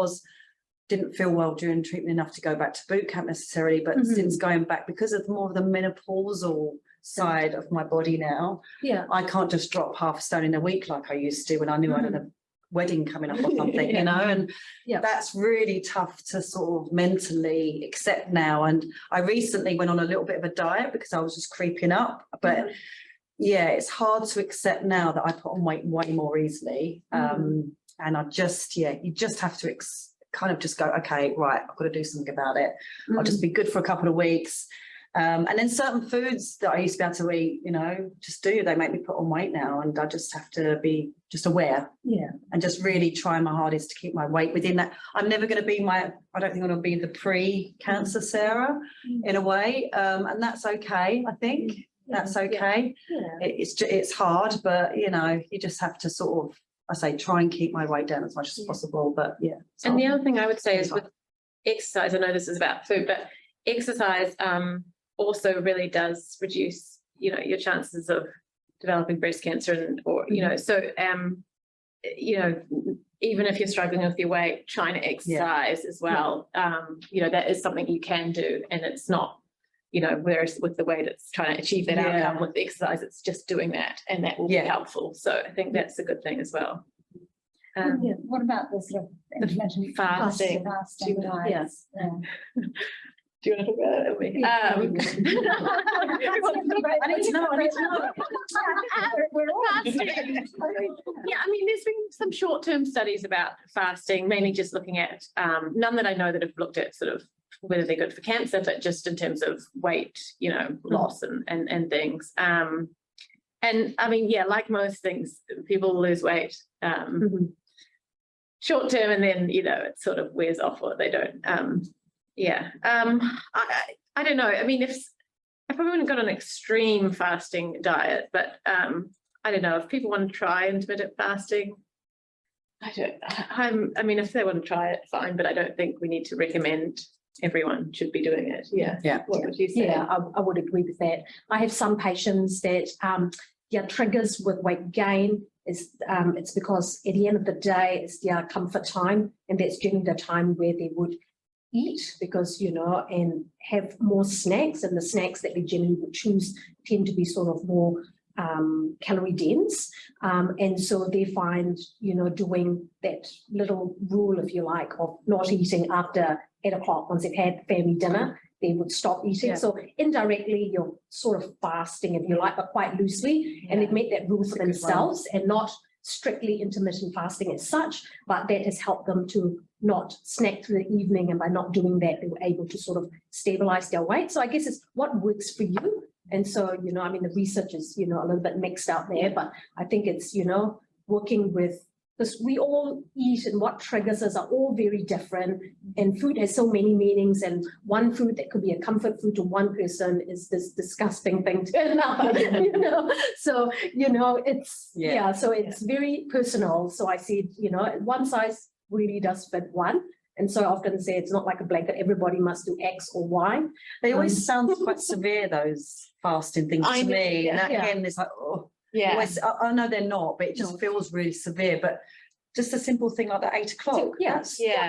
Speaker 2: didn't feel well during treatment enough to go back to boot camp necessarily, but since going back, because of more of the menopausal side of my body now, I can't just drop half a stone in a week like I used to when I knew I had a wedding coming up or something, and that's really tough to sort of mentally accept now. And I recently went on a little bit of a diet because I was just creeping up, but it's hard to accept now that I put on weight way more easily. And I just, you just have to kind of just go, okay, right, I've got to do something about it. I'll just be good for a couple of weeks. And then certain foods that I used to be able to eat, they make me put on weight now, and I just have to be just aware and just really try my hardest to keep my weight within that. I'm never going to be I don't think I'm going to be the pre-cancer Sarah in a way. And that's okay, I think. That's okay. It's hard, but you just have to sort of, try and keep my weight down as much as possible, but
Speaker 3: And the other thing I would say is with exercise, I know this is about food, but exercise also really does reduce, your chances of developing breast cancer, even if you're struggling with your weight, trying to exercise as well, that is something you can do, and it's not you know, whereas with the weight, it's trying to achieve that outcome. With the exercise, it's just doing that, and that will be helpful. So I think that's a good thing as well.
Speaker 1: What about the sort of intermittent
Speaker 3: fasting
Speaker 1: diets?
Speaker 3: Do you want to talk about it?
Speaker 2: I need to know.
Speaker 3: Yeah, I mean, there's been some short-term studies about fasting, mainly just looking at none that I know that have looked at sort of whether they're good for cancer, but just in terms of weight, you know, loss and things. And I mean, yeah, like most things, people lose weight short term, and then, you know, it sort of wears off, or they don't. I don't know. I mean, if I haven't got an extreme fasting diet, but I don't know, if people want to try intermittent fasting, I mean, if they want to try it, fine, but I don't think we need to recommend everyone should be doing it. What would you say?
Speaker 4: Yeah, I would agree with that. I have some patients that triggers with weight gain is it's because at the end of the day it's their comfort time, and that's generally the time where they would eat, because, you know, and have more snacks, and the snacks that they generally would choose tend to be sort of more calorie dense, and so they find, you know, doing that little rule, if you like, of not eating after 8 o'clock, once they've had family dinner, they would stop eating. So indirectly you're sort of fasting, if you like, but quite loosely, and they've made that rule for themselves, and not strictly intermittent fasting as such, but that has helped them to not snack through the evening, and by not doing that they were able to sort of stabilize their weight. So I guess it's what works for you. And so, you know, I mean, the research is, you know, a little bit mixed out there, but I think it's, you know, working with, because we all eat, and what triggers us are all very different, and food has so many meanings, and one food that could be a comfort food to one person is this disgusting thing to another, you know. So, you know, it's, so it's very personal. So I said, you know, one size really does fit one. And so I often say it's not like a blanket, everybody must do X or Y.
Speaker 2: They always sound quite severe, those fasting things to me. And again, it's like, I know they're not, but it just feels really severe. But just a simple thing like that 8 o'clock.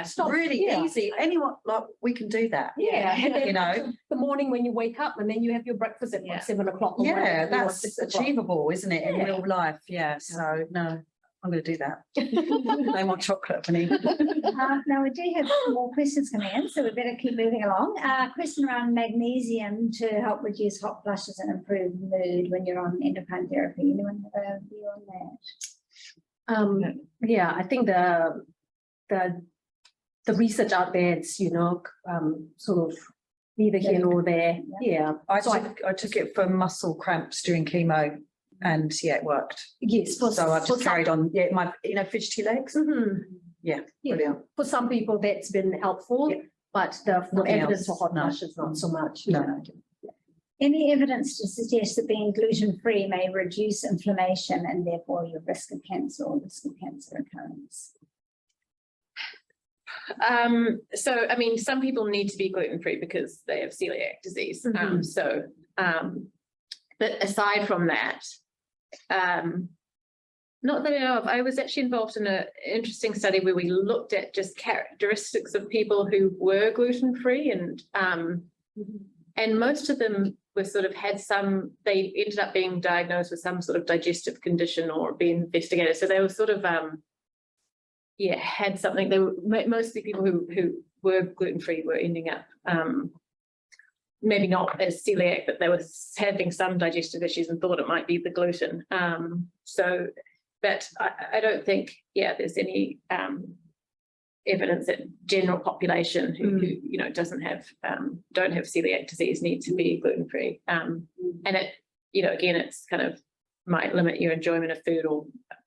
Speaker 2: Stop. Really easy. Anyone, like, we can do that. You know,
Speaker 4: the morning when you wake up, and then you have your breakfast at 7 o'clock.
Speaker 2: That's achievable, isn't it, in real life? So no, I'm going to do that. No more chocolate for me.
Speaker 1: Now we do have more questions coming in, so we better keep moving along. Question around magnesium to help reduce hot flushes and improve mood when you're on endocrine therapy. Anyone have a view on that?
Speaker 4: I think the research out there, it's, you know, sort of neither here nor there.
Speaker 2: I took it for muscle cramps during chemo, and it worked.
Speaker 4: Yes.
Speaker 2: So I've just carried on. My, you know, fidgety legs. Brilliant.
Speaker 4: For some people that's been helpful, but the evidence for hot flushes not so much.
Speaker 2: No.
Speaker 1: Any evidence to suggest that being gluten-free may reduce inflammation and therefore your risk of cancer or risk of cancer occurrence?
Speaker 3: So, I mean, some people need to be gluten-free because they have celiac disease. But aside from that, not that I know of. I was actually involved in an interesting study where we looked at just characteristics of people who were gluten-free, and most of them were sort of they ended up being diagnosed with some sort of digestive condition or being investigated. So they were sort of, had something. They were mostly people who were gluten-free were ending up, maybe not as celiac, but they were having some digestive issues and thought it might be the gluten. But I don't think, there's any evidence that general population who you know don't have celiac disease need to be gluten-free. And it, you know, again, it's kind of might limit your enjoyment of food or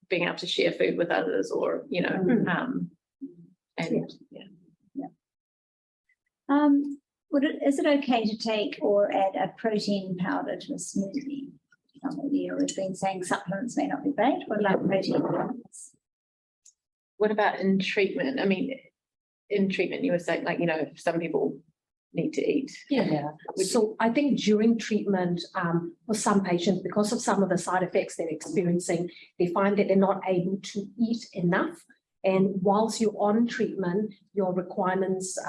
Speaker 3: being able to share food with others, or, you know,
Speaker 1: Is it okay to take or add a protein powder to a smoothie? We've been saying supplements may not be great. What about protein powders?
Speaker 3: What about in treatment? I mean, in treatment, you were saying, like, you know, some people need to eat.
Speaker 4: So I think during treatment, for some patients, because of some of the side effects they're experiencing, they find that they're not able to eat enough. And whilst you're on treatment, your requirements,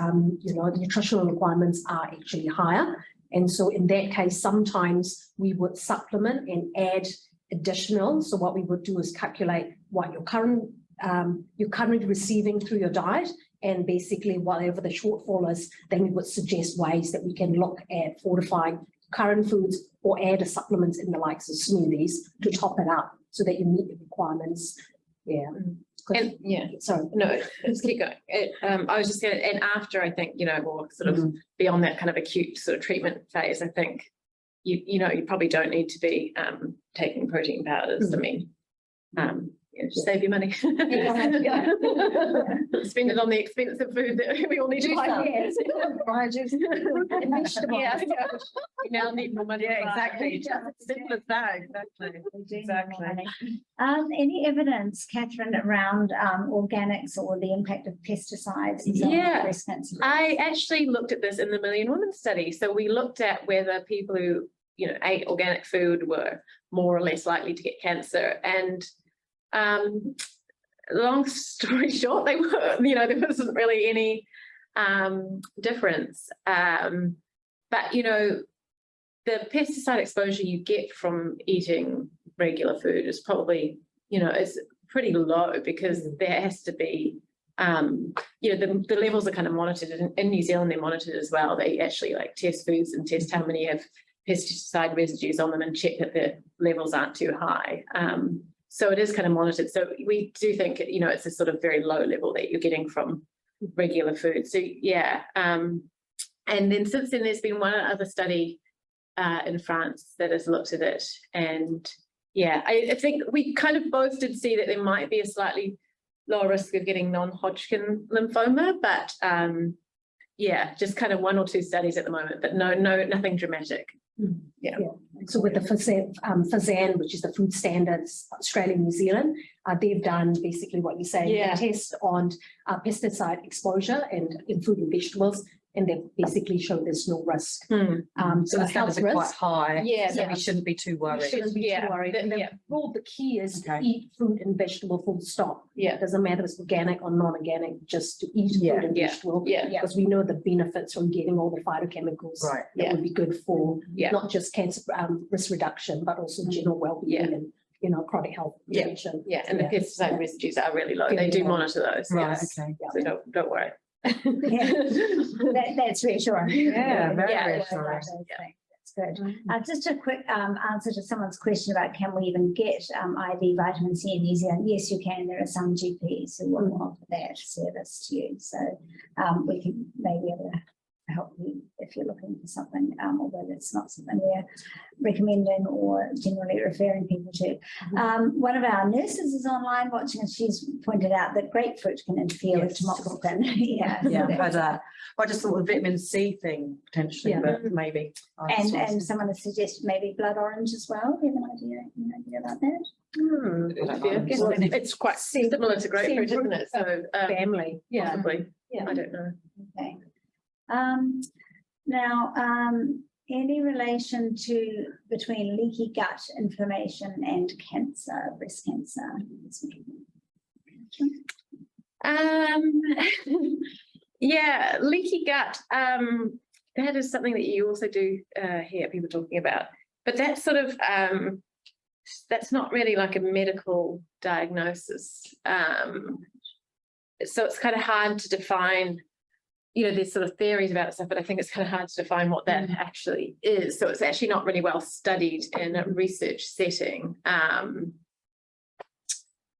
Speaker 4: you know, the nutritional requirements are actually higher. And so in that case, sometimes we would supplement and add additional. So what we would do is calculate what you're currently receiving through your diet, and basically whatever the shortfall is, then we would suggest ways that we can look at fortifying current foods or add a supplement in the likes of smoothies to top it up so that you meet the requirements. Yeah.
Speaker 3: And yeah,
Speaker 4: Sorry.
Speaker 3: no, let's keep going. I was just going to, and after I think, you know, we'll sort of beyond that kind of acute sort of treatment phase, I think you know, you probably don't need to be taking protein powders. I mean, just save your money. Spend it on the expensive food that we all need to buy. Yeah, we now need more money.
Speaker 2: Yeah, exactly.
Speaker 3: Simple as that. Exactly.
Speaker 1: Any evidence, Catherine, around organics or the impact of pesticides in breast cancer?
Speaker 3: I actually looked at this in the Million Women study. So we looked at whether people who, you know, ate organic food were more or less likely to get cancer. And long story short, they were, you know, there wasn't really any difference. But, you know, the pesticide exposure you get from eating regular food is probably, you know, it's pretty low, because there has to be, you know, the levels are kind of monitored. In New Zealand, they're monitored as well. They actually like test foods and test how many have pesticide residues on them and check that the levels aren't too high. So it is kind of monitored. So we do think, you know, it's a sort of very low level that you're getting from regular food. So yeah. And then since then, there's been one other study in France that has looked at it. And yeah, I think we kind of both did see that there might be a slightly lower risk of getting non-Hodgkin lymphoma, but yeah, just kind of one or two studies at the moment, but nothing dramatic. Yeah.
Speaker 4: So with the FSAN, which is the Food Standards Australia, New Zealand, they've done basically what you say, a test on pesticide exposure and in fruit and vegetables, and they've basically shown there's no risk.
Speaker 2: So the standards are quite
Speaker 4: risk.
Speaker 2: high.
Speaker 4: Yeah,
Speaker 2: So we shouldn't be too worried.
Speaker 4: Shouldn't be too worried. And the key is to eat fruit and vegetable full stop.
Speaker 3: Yeah.
Speaker 4: It doesn't matter if it's organic or non-organic, just to eat fruit and vegetable.
Speaker 3: Yeah.
Speaker 4: Because we know the benefits from getting all the phytochemicals that would be good for not just cancer risk reduction, but also general well-being and, you know, chronic health prevention.
Speaker 3: Yeah, and the pesticide residues are really low. They do monitor those.
Speaker 2: Right,
Speaker 3: yes.
Speaker 2: okay.
Speaker 3: So don't worry.
Speaker 1: That's reassuring.
Speaker 2: Very reassuring.
Speaker 1: That's good. Just a quick answer to someone's question about can we even get IV vitamin C in New Zealand? Yes, you can. There are some GPs who will offer that service to you. So we can maybe able to help you if you're looking for something, although that's not something we're recommending or generally referring people to. One of our nurses is online watching, and she's pointed out that grapefruit can interfere with tamoxifen.
Speaker 2: But I just thought the vitamin C thing potentially, but maybe.
Speaker 1: And someone has suggested maybe blood orange as well. Do you have an idea about that?
Speaker 3: It's quite similar to grapefruit, isn't it? So
Speaker 4: family,
Speaker 3: possibly. I don't know.
Speaker 1: Okay. Now, any relation between leaky gut inflammation and cancer, breast cancer?
Speaker 3: Yeah, leaky gut. That is something that you also do hear people talking about, but that's sort of that's not really like a medical diagnosis. So it's kind of hard to define. You know, there's sort of theories about stuff, but I think it's kind of hard to define what that actually is. So it's actually not really well studied in a research setting.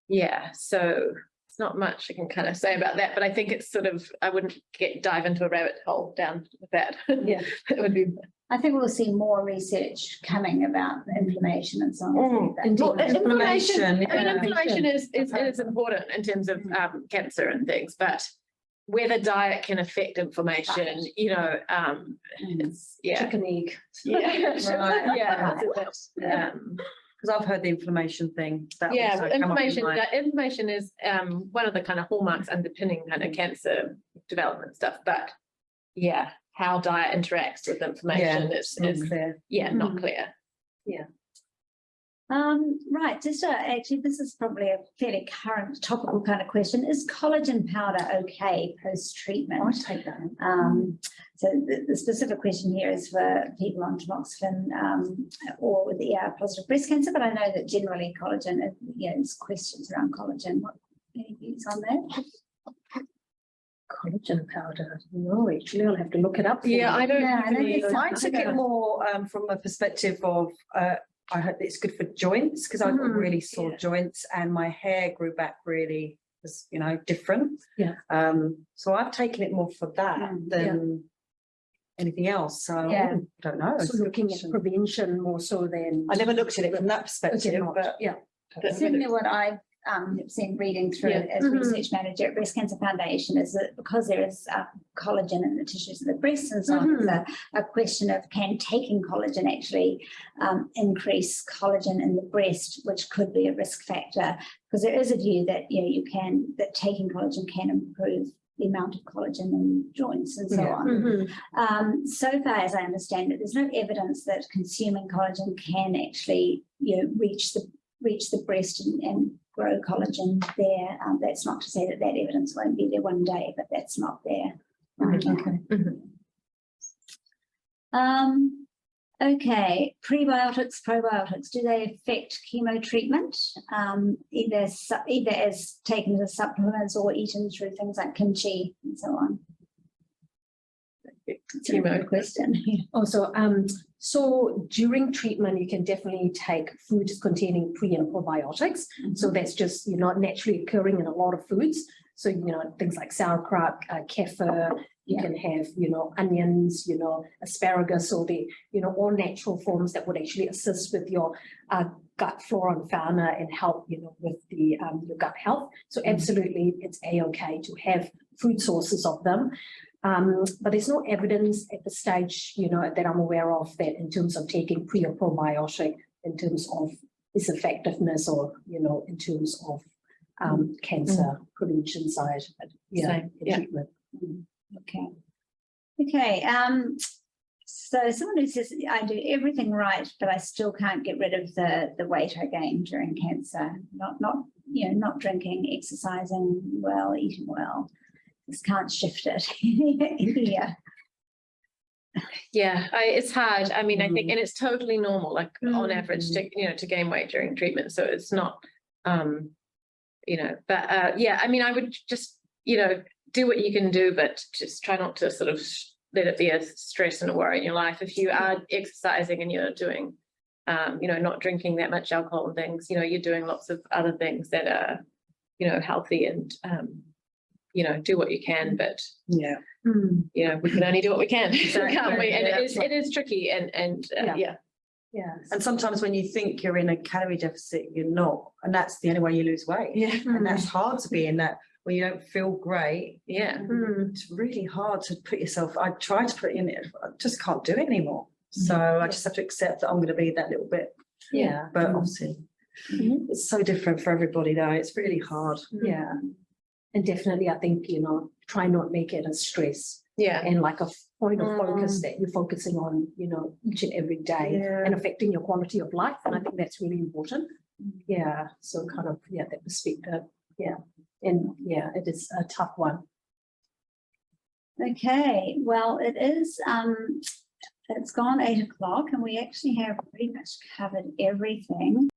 Speaker 3: Yeah, so it's not much I can kind of say about that, but I think it's sort of, I wouldn't dive into a rabbit hole down with that.
Speaker 1: Yeah,
Speaker 3: it would be.
Speaker 1: I think we'll see more research coming about inflammation and so on.
Speaker 3: Inflammation is important in terms of cancer and things, but whether diet can affect inflammation, you know, it's
Speaker 4: chicken egg.
Speaker 3: Because
Speaker 2: I've heard the inflammation thing.
Speaker 3: Inflammation is one of the kind of hallmarks underpinning kind of cancer development stuff. But yeah, how diet interacts with inflammation is
Speaker 2: clear.
Speaker 3: Not clear.
Speaker 4: Yeah.
Speaker 1: Right, just actually, this is probably a fairly current topical kind of question. Is collagen powder okay post-treatment?
Speaker 2: I'll take that.
Speaker 1: So the specific question here is for people on tamoxifen or with ER-positive breast cancer, but I know that generally collagen, there's questions around collagen. What any views on that?
Speaker 4: Collagen powder. No, actually, I'll have to look it up.
Speaker 3: Yeah, I don't.
Speaker 1: Yeah, I know
Speaker 3: really-
Speaker 1: there's
Speaker 2: I took it more from a perspective of I hope it's good for joints because I've got really sore joints and my hair grew back really, was, different.
Speaker 4: Yeah.
Speaker 2: So I've taken it more for that than anything else. So
Speaker 1: Yeah.
Speaker 2: I don't know.
Speaker 4: So looking at prevention more so than.
Speaker 2: I never looked at it from that perspective, but
Speaker 4: yeah.
Speaker 1: Certainly what I've seen reading through as research manager at Breast Cancer Foundation is that because there is collagen in the tissues of the breast and so on, it's a question of can taking collagen actually increase collagen in the breast, which could be a risk factor, because there is a view that that taking collagen can improve the amount of collagen in joints and so on. So far as I understand it, there's no evidence that consuming collagen can actually reach the breast and grow collagen there. That's not to say that evidence won't be there one day, but that's not there right now. Okay, prebiotics, probiotics, do they affect chemo treatment? Either as taken as supplements or eaten through things like kimchi and so on? It's a good question.
Speaker 4: Also, so during treatment, you can definitely take foods containing pre and probiotics. So that's just, naturally occurring in a lot of foods. So, things like sauerkraut, kefir, you can have, onions, asparagus, or the, all natural forms that would actually assist with your gut flora and fauna and help, with the your gut health. So absolutely, it's A-okay to have food sources of them. But there's no evidence at the stage, that I'm aware of that in terms of taking pre or probiotic, in terms of its effectiveness or, in terms of cancer prevention side, treatment.
Speaker 1: Okay. So someone who says, I do everything right, but I still can't get rid of the weight I gained during cancer. Not drinking, exercising well, eating well. Just can't shift it.
Speaker 3: Yeah, it's hard. I mean, I think, and it's totally normal, like on average, to gain weight during treatment. So it's not, yeah, I mean, I would just, do what you can do, but just try not to sort of let it be a stress and a worry in your life. If you are exercising and you're doing, not drinking that much alcohol and things, you're doing lots of other things that are, healthy and, do what you can, but we can only do what we can, can't we? And it is tricky and
Speaker 4: Yeah.
Speaker 2: And sometimes when you think you're in a calorie deficit, you're not, and that's the only way you lose weight.
Speaker 3: Yeah.
Speaker 2: And that's hard to be in that when you don't feel great.
Speaker 3: Yeah.
Speaker 2: It's really hard to put yourself. I try to put in it, I just can't do it anymore. So I just have to accept that I'm going to be that little bit.
Speaker 4: Yeah.
Speaker 2: But obviously, it's so different for everybody, though. It's really hard.
Speaker 4: Yeah. And definitely, I think, try not make it a stress.
Speaker 3: Yeah.
Speaker 4: And like a point of focus that you're focusing on, each and every day and affecting your quality of life. And I think that's really important. Yeah. So kind of, that perspective. Yeah. And it is a tough one.
Speaker 1: Okay. Well, it is, it's gone 8 o'clock and we actually have pretty much covered everything.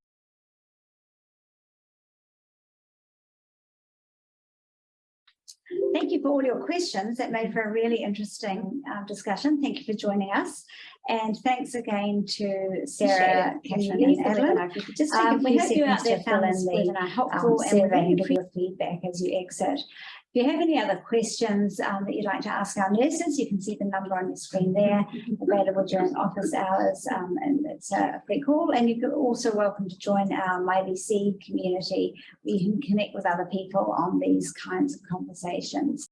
Speaker 1: Thank you for all your questions. That made for a really interesting discussion. Thank you for joining us. And thanks again to Sarah, Catherine and Adeline. Just take a few seconds to fill in the helpful survey and give your feedback as you exit. If you have any other questions that you'd like to ask our nurses, you can see the number on your screen there, available during office hours, and it's a free call. And you're also welcome to join our MyVC community, where you can connect with other people on these kinds of conversations.